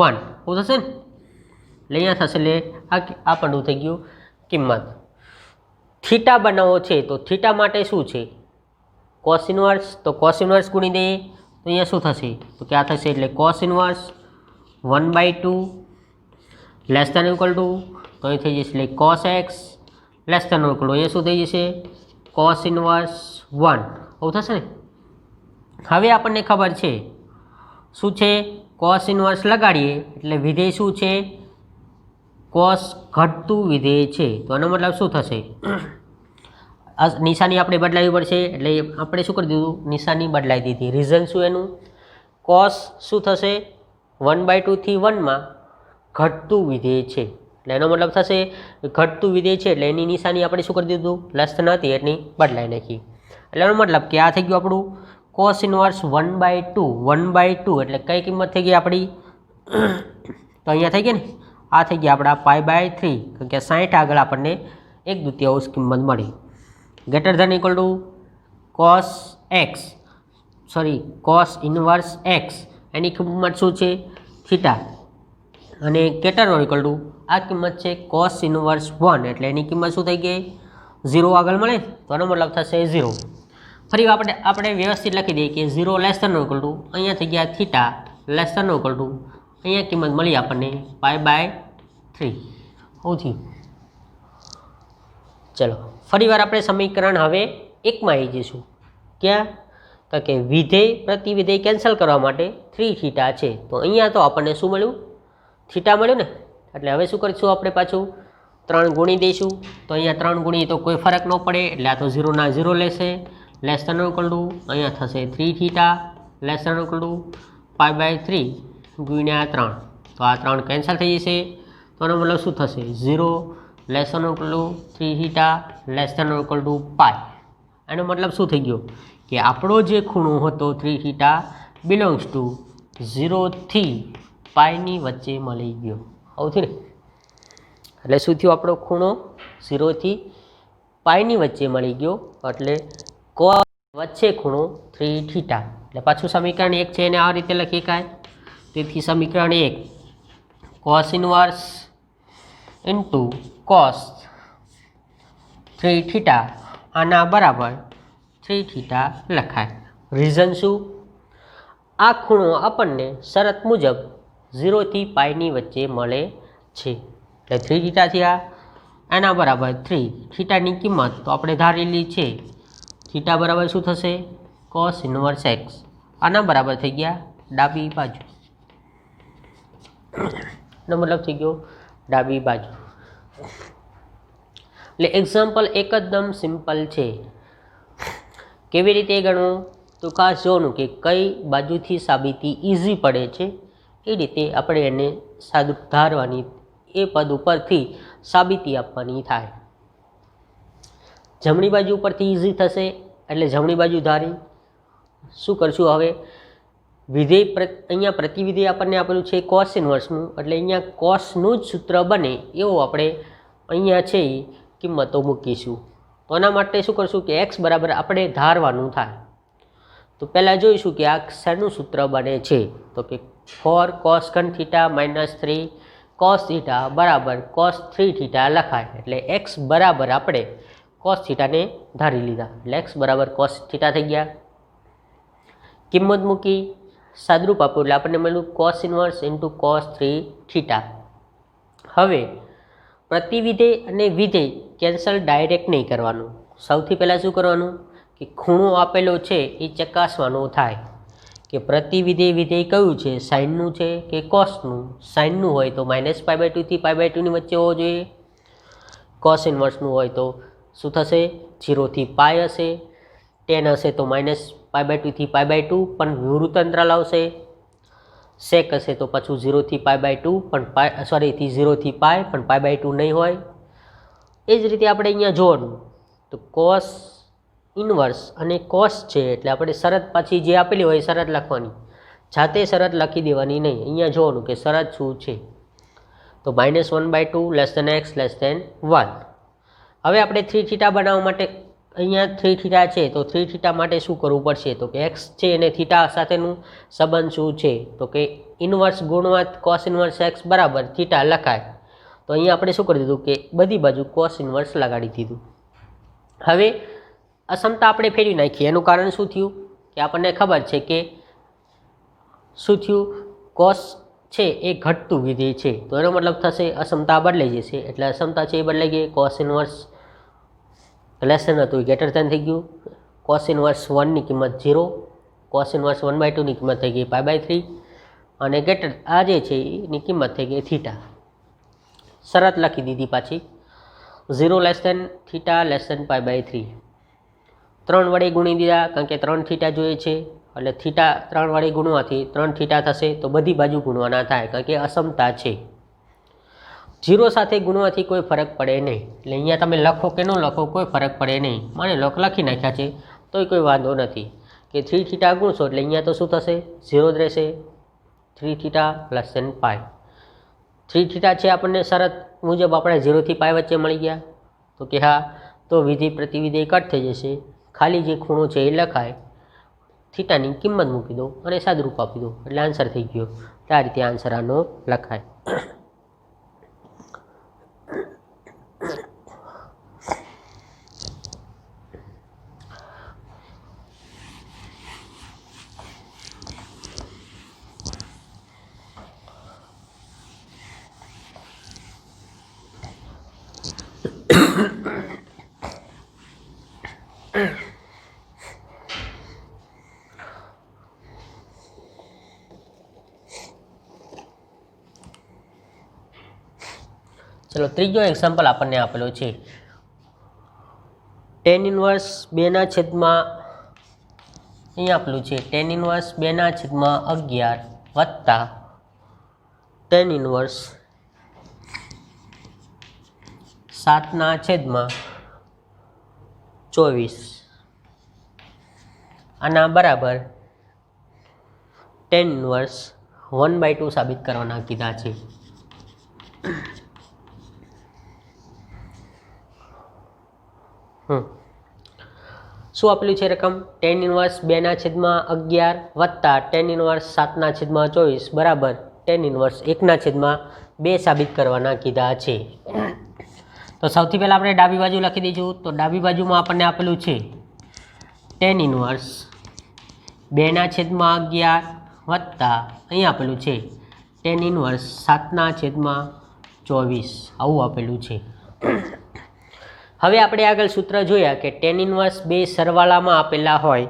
1 એવું થશે ને? એટલે અહીંયા થશે એટલે આ પણ થઈ ગયું કિંમત. થીટા બનાવવો છે તો થીટા માટે શું છે? Cos inverse. તો કોસ ઇન્વર્સ ગુણી દઈએ તો અહીંયા શું થશે? તો કે આ થશે એટલે cos inverse 1/2 less than equal to, તો અહીં થઈ જશે એટલે cos x less than equal to, અહીંયા શું થઈ જશે? કોસ ઇન્વર્સ 1 એવું થશે ને? હવે આપણને ખબર છે શું છે? કોસ ઇન્વર્સ લગાડીએ એટલે વિધેય શું છે? કોસ ઘટતું વિધેય છે. તો આનો મતલબ શું થશે? નિશાની આપણે બદલાવી પડશે એટલે આપણે શું કરી દીધું? નિશાની બદલાવી દીધી. રીઝન શું એનું? કોસ શું થશે? 1/2 થી 1માં ઘટતું વિધેય છે એટલે એનો મતલબ થશે ઘટતું વિધેય છે એટલે એની નિશાની આપણે શું કરી દીધું? પ્લસ નથી એની બદલાઈ નાખી. એટલે એનો મતલબ કે આ થઈ ગયું આપણું કોસ ઇન્વર્સ 1/2. 1/2 એટલે કઈ કિંમત થઈ ગઈ આપણી? તો અહીંયા થઈ ગઈ ને? આ થઈ ગયા આપણા π/3 કારણ કે 60 આગળ આપણને 1/2 કિંમત મળી. Greater than equal to cos x cos inverse x એની કિંમત શું છે? થીટા. અને ગ્રેટર ધેન ઇક્વલ ટુ આ કિંમત છે કોસ ઇન્વર્સ 1 એટલે એની કિંમત શું થઈ ગઈ? 0 આગળ મળે તો એનો મતલબ થશે 0. ફરી આપણે વ્યવસ્થિત લખી દઈએ કે 0 લેસ ધેન ઇક્વલ ટુ અહીંયા થઈ ગયા theta less than equal to અહીંયા કિંમત મળી આપણને π/3 ઓછી. ચલો ફરીવાર આપણે સમીકરણ હવે 1માં આવી જઈશું. ક્યાં? તો કે વિધેય પ્રતિ વિધેય કેન્સલ કરવા માટે 3 થીટા છે. તો અહીંયા તો આપણને શું મળ્યું? થીટા મળ્યું ને? એટલે હવે શું કરીશું આપણે? પાછું 3 ગુણી દઈશું. તો અહીંયા 3 ગુણીએ તો કોઈ ફરક ન પડે એટલે આ તો 0 ના 0 લેશે. લેસ ધેન ઇક્વલ ટુ અહીંયા થશે 3 theta less than equal to π/3 ગુણ્યા 3. તો આ 3 કેન્સલ થઈ જશે. તો એનો મતલબ શું થશે? 0 less than equal to 3 theta less than equal to pi. એનો મતલબ શું થઈ ગયો? કે આપણો જે ખૂણો હતો 3 થીટા બિલોંગ્સ ટુ 0 થી પાઈની વચ્ચે મળી ગયો. આવું થયું ને? એટલે શું થયું? આપણો ખૂણો 0 થી પાઈની વચ્ચે મળી ગયો એટલે કોસ વચ્ચે ખૂણો 3 થીટા. એટલે પાછું સમીકરણ 1 છે એને આ રીતે લખી શકાય. તેથી સમીકરણ 1 cos inverse into cos 3 theta આના બરાબર 3 થીટા લખાય. રીઝન શું? આ ખૂણો આપણને શરત મુજબ 0 થી પાઈની વચ્ચે મળે છે એટલે 3 થીટા થયા એના બરાબર 3. થીટાની કિંમત તો આપણે ધારેલી છે. થીટા બરાબર શું થશે? Cos inverse x. આના બરાબર થઈ ગયા ડાબી બાજુ. એનો મતલબ થઈ ગયો ડાબી બાજુ. એટલે એક્ઝામ્પલ એકદમ સિમ્પલ છે. કેવી રીતે ગણવું? તો ખાસ જોવાનું કે કઈ બાજુથી સાબિતી ઇઝી પડે છે એ રીતે આપણે એને સાદું ધારવાની, એ પદ ઉપરથી સાબિતી આપવાની થાય. જમણી બાજુ ઉપરથી ઇઝી થશે એટલે જમણી બાજુ ધારી શું કરશું? હવે વિધેય અહીંયા પ્રતિવિધેય આપણને આપેલું છે કોસ ઇન્વર્સનું એટલે અહીંયા કોસનું જ સૂત્ર બને એવું આપણે અહીંયા છે એ કિંમતો મૂકીશું. તો એના માટે શું કરશું કે એક્સ બરાબર આપણે ધારવાનું થાય. તો પહેલાં જોઈશું કે આ શેનું સૂત્ર બને છે? તો કે 4 cos θ - 3 cos θ બરાબર cos 3 θ લખાય. એટલે એક્સ બરાબર આપણે cos θને ધારી લીધા એટલે એક્સ બરાબર cos θ થઈ ગયા. કિંમત મૂકી સાદરૂપ આપ્યું એટલે આપણને મળ્યું cos ઇન્વર્સ ઇન્ટુ cos 3 θ. હવે પ્રતિવિધેય અને વિધેય કેન્સલ ડાયરેક્ટ નહીં કરવાનું. સૌથી પહેલાં શું કરવાનું કે ખૂણો આપેલો છે એ ચકાસવાનો થાય કે પ્રતિવિધેય વિધેય કયું છે? સાઇનનું છે કે કોસનું? સાઇનનું હોય તો -π/2 થી π/2 ની વચ્ચે હોવો જોઈએ. કોસ ઇન્વર્સનું હોય તો શું થશે? 0 થી π હશે. tan હશે તો -π/2 થી π/2 પણ વિવૃત અંતરાલ આવશે. સેક હશે તો પાછું 0 થી π/2 પણ થી 0 થી π પણ π/2 નહીં હોય. એ જ રીતે આપણે અહીંયા જોવાનું તો કોસ ઇન્વર્સ અને કોસ છે એટલે આપણે શરત પાછી જે આપેલી હોય એ શરત લખવાની, જાતે શરત લખી દેવાની નહીં. અહીંયા જોવાનું કે શરત શું છે. તો -1/2 x <1. હવે આપણે 3θ બનાવવા માટે અહીંયા 3θ છે તો 3θ માટે શું કરવું પડશે તો કે એક્સ છે અને થીટા સાથેનું સંબંધ શું છે તો કે ઇન્વર્સ ગુણવા કોસ ઇન્વર્સ એક્સ બરાબર થીટા લખાય. તો અહીંયા આપણે શું કરી દીધું કે બધી બાજુ કોસ ઇન્વર્સ લગાડી દીધું. હવે અસમતા આપણે ફેરવી નાખીએ. એનું કારણ શું થયું કે આપણને ખબર છે કે શું થયું, કોસ છે એ ઘટતું વિધેય છે તો એનો મતલબ થશે અસમતા બદલાઈ જશે. એટલે અસમતા છે એ બદલાઈ ગઈ. કોસ ઇન્વર્સ લેસન હતું ગ્રેટર ધેન થઈ ગયું. કોસ ઇન્વર્સ 1ની કિંમત 0, કોસ ઇન્વર્સ 1/2ની કિંમત થઈ ગઈ π/3 અને ગ્રેટર આ જે છે એની કિંમત થઈ ગઈ થીટા. શરત લખી દીધી પાછી 0 θ π/3. 3 વડે ગુણી દીધા કારણ કે 3θ જોઈએ છે એટલે થીટા 3 વડે ગુણવાથી 3θ થશે તો બધી બાજુ ગુણવાના થાય કારણ કે અસમતા છે. 0 સાથે ગુણવાથી કોઈ ફરક પડે નહીં એટલે અહીંયા તમે લખો કે ન લખો કોઈ ફરક પડે નહીં. માની લો લખી નાખ્યા છે તોય કોઈ વાંધો નથી કે 3θ ગુણશો એટલે અહીંયા તો શું થશે 0 જ રહેશે. 3θ π. 3θ છે આપણને શરત મુજબ આપણે 0 થી π વચ્ચે મળી ગયા તો કે હા તો વિધેય પ્રતિવિધેય કટ થઈ જશે. ખાલી જે ખૂણો છે એ લખાય, થીટાની કિંમત મૂકી દો અને સાદુરૂપ આપી દો એટલે આન્સર થઈ ગયો. આ રીતે આન્સર આનો લખાય. ચલો ત્રીજો એક્ઝામ્પલ આપણને આપેલો છે tan ઇન્વર્સ 2/, અહીંયા આપેલું છે tan ઇન્વર્સ 2/11 વત્તા tan ઇન્વર્સ 7/24 આના બરાબર tan ઇન્વર્સ 1/2 સાબિત કરવાના કીધા છે. શું આપેલું છે રકમ tan ઇન્વર્સ 2/11 વત્તા tan ઇન્વર્સ 7/24 બરાબર tan ઇન્વર્સ 1/2 સાબિત કરવાના કીધા છે. તો સૌથી પહેલાં આપણે ડાબી બાજુ લખી દઈશું. તો ડાબી બાજુમાં આપણને આપેલું છે tan ઇન્વર્સ 2/11 વત્તા અહીંયા આપેલું છે tan ઇન્વર્સ 7/24 આવું આપેલું છે. હવે આપણે આગળ સૂત્ર જોયા કે tan ઇન્વર્સ 2 સરવાળામાં આપેલા હોય,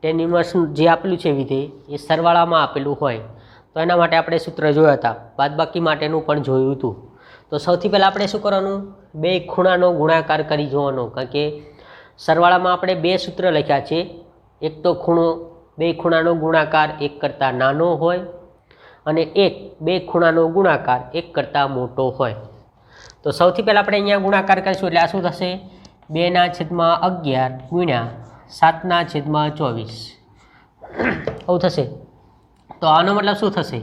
tan ઇન્વર્સ જે આપેલું છે વિધેય એ સરવાળામાં આપેલું હોય તો એના માટે આપણે સૂત્ર જોયા હતા. બાદબાકી માટેનું પણ જોયું હતું. તો સૌથી પહેલાં આપણે શું કરવાનું, બે ખૂણાનો ગુણાકાર કરી જોવાનો કારણ કે સરવાળામાં આપણે બે સૂત્ર લખ્યા છે. એક તો ખૂણો બે ખૂણાનો ગુણાકાર 1 કરતાં નાનો હોય અને એક બે ખૂણાનો ગુણાકાર 1 કરતાં મોટો હોય. તો સૌથી પહેલાં આપણે અહીંયા ગુણાકાર કરીશું એટલે આ શું થશે 2/11 ગુણ્યા 7/24 આવું થશે. તો આનો મતલબ શું થશે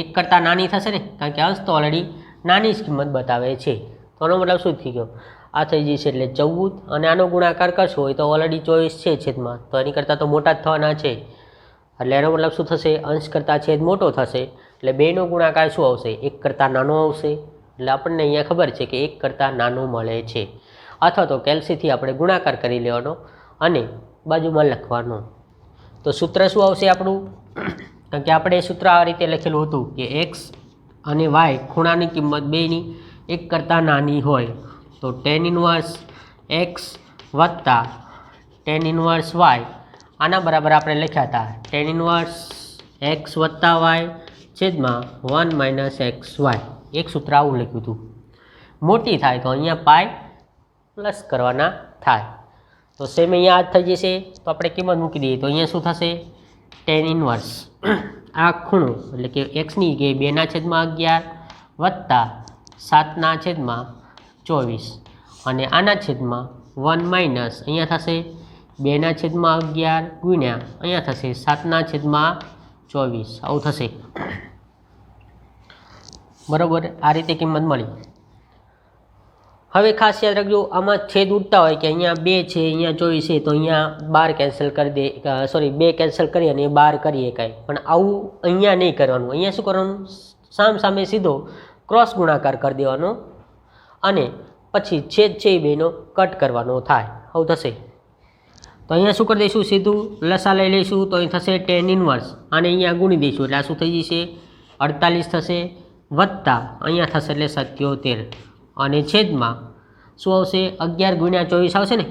1 કરતાં નાની થશે ને કારણ કે અંશ તો ઓલરેડી નાની જ કિંમત બતાવે છે. તો આનો મતલબ શું થઈ ગયો આ થઈ જશે એટલે 14 અને આનો ગુણાકાર કરશો હોય તો ઓલરેડી 24 છે છેદમાં તો એની કરતાં તો મોટા જ થવાના છે એટલે એનો મતલબ શું થશે અંશ કરતાં છેદ મોટો થશે એટલે બેનો ગુણાકાર શું આવશે 1 કરતાં નાનો આવશે. એટલે આપણને અહીંયા ખબર છે કે 1 કરતાં નાનો મળે છે અથવા તો કેલ્સીથી આપણે ગુણાકાર કરી લેવાનો અને બાજુમાં લખવાનો. તો સૂત્ર શું આવશે આપણું કારણ કે આપણે સૂત્ર આ રીતે લખેલું હતું કે એક્સ અને વાય ખૂણાની કિંમત બેની 1 કરતાં નાની હોય તો tan ઇન્વર્સ એક્સ વત્તા tan ઇન્વર્સ વાય આના બરાબર આપણે લખ્યા હતા tan ઇન્વર્સ એક્સ વત્તા વાય છેદમાં 1 - xy. એક સૂત્ર આવું લખ્યું હતું. મોટી થાય તો અહીંયા પાય પ્લસ કરવાના થાય તો સેમ અહીંયા આ થઈ જશે તો આપણે કિંમત મૂકી દઈએ તો અહીંયા શું થશે tan ઇન્વર્સ આ ખૂણો એટલે કે એક્સની જગ્યાએ 2/11 વત્તા 7/24 અને આના છેદમાં 1 માઇનસ અહીંયા થશે 2/11 ગુણ્યા અહીંયા થશે 7/24 આવું થશે બરાબર। આ રીતે કિંમત મળી। હવે ખાસ યાદ રાખજો આમાં છેદ ઉડતા હોય કે અહીંયા 2 છે અહીંયા 24 છે તો અહીંયા 12 કેન્સલ કરી દે સોરી 2 કેન્સલ કરી અને 12 કરીએ કાંઈ, પણ આવું અહીંયા નહીં કરવાનું। અહીંયા શું કરવાનું, સામે સીધો ક્રોસ ગુણાકાર કરી દેવાનો અને પછી છેદ છે એ બેનો કટ કરવાનો થાય આવું થશે। તો અહીંયા શું કરી દઈશું, સીધું લસા લઈ લઈશું તો અહીં થશે tan ઇન્વર્સ અને અહીંયા ગુણી દઈશું એટલે આ શું થઈ જશે 48 થશે વત્તા અહીંયા થશે એટલે 77 અને છેદમાં શું આવશે 11 ગુણ્યા 24 આવશે ને।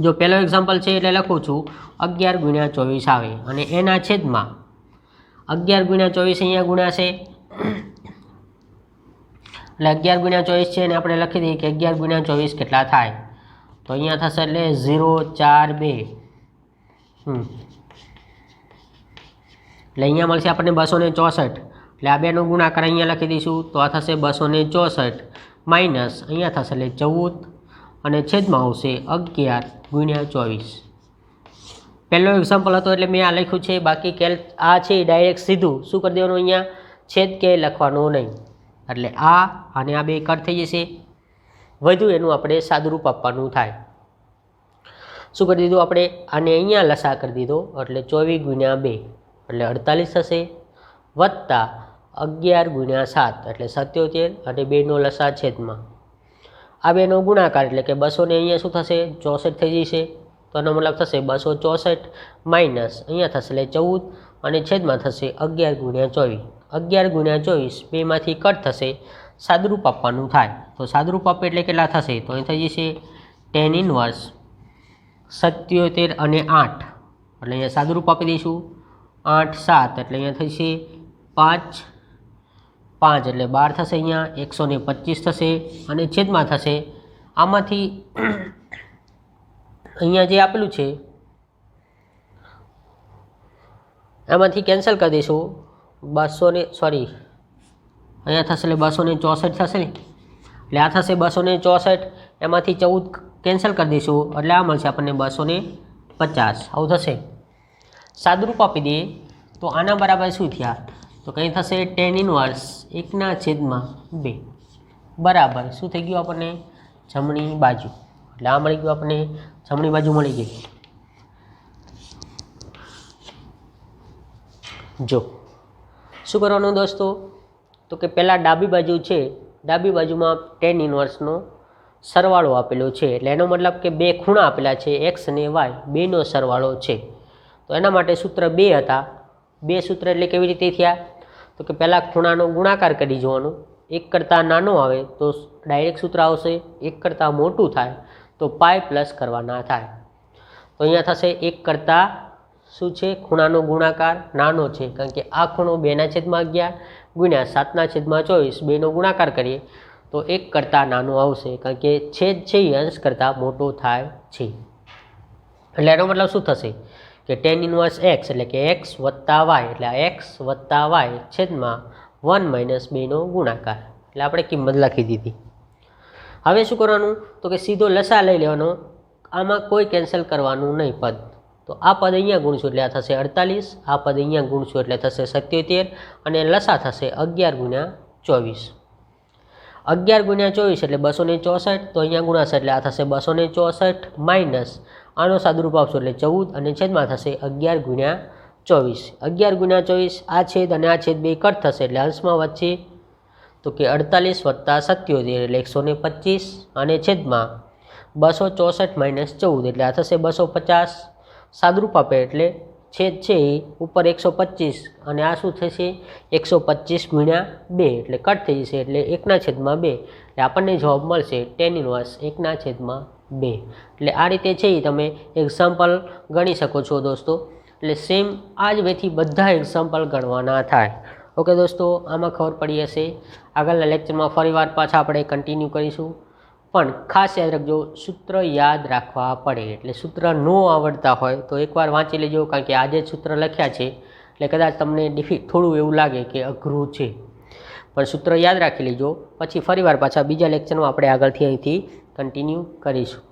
જો પહેલો એક્ઝામ્પલ છે એટલે લખું છું 11 ગુણ્યા 24 આવે અને એના છેદમાં 11 ગુણ્યા 24 અહીંયા ગુણાશે એટલે 11 ગુણ્યા 24 છે અને આપણે લખી દઈએ કે 11 ગુણ્યા 24 કેટલા થાય, તો અહીંયા થશે એટલે 0 4 2 એટલે અહીંયા મળશે આપણને 264 એટલે આ બેનો ગુણાકાર અહીંયા લખી દઈશું તો આ થશે 264 માઇનસ અહીંયા થશે એટલે 14 અને છેદમાં આવશે 11 ગુણ્યા 24। પહેલો એક્ઝામ્પલ હતો એટલે મેં આ લખ્યું છે, બાકી આ છે ડાયરેક્ટ સીધું શું કરી દેવાનું, અહીંયા છેદ કે લખવાનું નહીં એટલે આ અને આ બે કટ થઈ જશે, વધુ એનું આપણે સાદુરૂપ આપવાનું થાય। શું કરી દીધું આપણે, આને અહીંયા લસા કરી દીધો એટલે 24 ગુણ્યા 2 એટલે 48 થશે વત્તા 11 ગુણ્યા 7 એટલે 77 અને 2નો લસા છેદમાં આ બેનો ગુણાકાર એટલે કે 200 ને અહીંયા શું થશે 64 થઈ જશે, તો આનો મતલબ થશે 264 માઇનસ અહીંયા થશે એટલે 14 અને છેદમાં થશે 11 ગુણ્યા 24 11 ગુણ્યા 24 બેમાંથી કટ થશે, સાદુરૂપ આપવાનું થાય તો સાદુરૂપ આપે એટલે કેટલા થશે, તો અહીં થઈ જશે tan ઇન્વર્સ 77 અને 8 એટલે અહીંયા સાદુરૂપ આપી દઈશું 8 7 એટલે અહીંયા થશે 5 5 એટલે 12 થશે, અહીંયા 125 થશે અને છેદમાં થશે આમાંથી અહીંયા જે આપેલું છે એમાંથી કેન્સલ કરી દઈશું 200 ને સોરી અહીંયા થશે એટલે 264 થશે ને એટલે આ થશે 264 એમાંથી 14 કેન્સલ કરી દઈશું એટલે આ મળશે આપણને 250 આવું થશે। સાદુરૂપ આપી દઈએ તો આના બરાબર શું થયા, તો કંઈ થશે tan ઇન્વર્સ 1/2 બરાબર શું થઈ ગયું આપણને જમણી બાજુ, એટલે આ મળી ગયું આપણને જમણી બાજુ મળી ગઈ। જો શું કરવાનું દોસ્તો, તો કે પહેલાં ડાબી બાજુ છે, ડાબી બાજુમાં tan ઇન્વર્સનો સરવાળો આપેલો છે એટલે એનો મતલબ કે બે ખૂણા આપેલા છે એક્સ અને વાય બેનો સરવાળો છે, તો એના માટે સૂત્ર 2 હતા। 2 સૂત્ર એટલે કેવી રીતે થયા, તો કે પહેલાં ખૂણાનો ગુણાકાર કરી જોવાનો, 1 કરતાં નાનો આવે તો ડાયરેક્ટ સૂત્ર આવશે, 1 કરતાં મોટું થાય તો પાઈ પ્લસ કરવાના થાય, તો અહીંયા થશે 1 કરતાં શું છે ખૂણાનો ગુણાકાર નાનો છે કારણ કે આ ખૂણો 2/11 ગુણ્યા 7/24 બેનો ગુણાકાર કરીએ તો 1 કરતાં નાનો આવશે કારણ કે છેદ છે એ અંશ કરતાં મોટો થાય છે, એટલે એનો મતલબ શું થશે કે tan ઇન્વર્સ x એટલે કે x વત્તા y એટલે આ x વત્તા y છેદમાં 1 માઇનસ 2નો ગુણાકાર એટલે આપણે કિંમત લખી દીધી। હવે શું કરવાનું, તો કે સીધો લસા લઈ લેવાનો, આમાં કોઈ કેન્સલ કરવાનું નહીં પદ, તો આ પદ અહીંયા ગુણશું એટલે આ થશે 48, આ પદ અહીંયા ગુણશું એટલે થશે 77 અને લસા થશે 11 ગુણ્યા 24 11 ગુણ્યા 24 એટલે 264, તો અહીંયા ગુણાશે એટલે આ થશે 264 માઇનસ આનો સાદુરૂપ આપશો એટલે 14 અને છેદમાં થશે 11 ગુણ્યા 24 11 ગુણ્યા 24 આ છેદ અને આ છેદ બે કટ થશે એટલે અંશમાં વચ્ચે તો કે 48 વત્તા 77 એટલે 125 અને છેદમાં 264 માઇનસ 14 એટલે આ થશે 250 સાદુરૂપ આપે એટલે છેદ છે એ ઉપર 125 અને આ શું થશે 125 ગુણ્યા 2 એટલે કટ થઈ જશે એટલે 1/2 એટલે આપણને જવાબ મળશે tan ઇન્વર્સ 1/2 એટલે આ રીતે છે એ તમે એક્ઝામ્પલ ગણી શકો છો દોસ્તો, એટલે સેમ આ જ વેથી બધા એક્ઝામ્પલ ગણવાના થાય। ઓકે દોસ્તો, આમાં ખબર પડી હશે, આગળના લેક્ચરમાં ફરીવાર પાછા આપણે કન્ટિન્યુ કરીશું, પણ ખાસ યાદ રાખજો સૂત્ર યાદ રાખવા પડે, એટલે સૂત્ર ન આવડતા હોય તો એકવાર વાંચી લેજો કારણ કે આજે સૂત્ર લખ્યા છે એટલે કદાચ તમને થોડું એવું લાગે કે અઘરું છે, પણ સૂત્ર યાદ રાખી લેજો, પછી ફરીવાર પાછા બીજા લેક્ચરમાં આપણે આગળથી અહીંથી કન્ટિન્યુ કરીશું.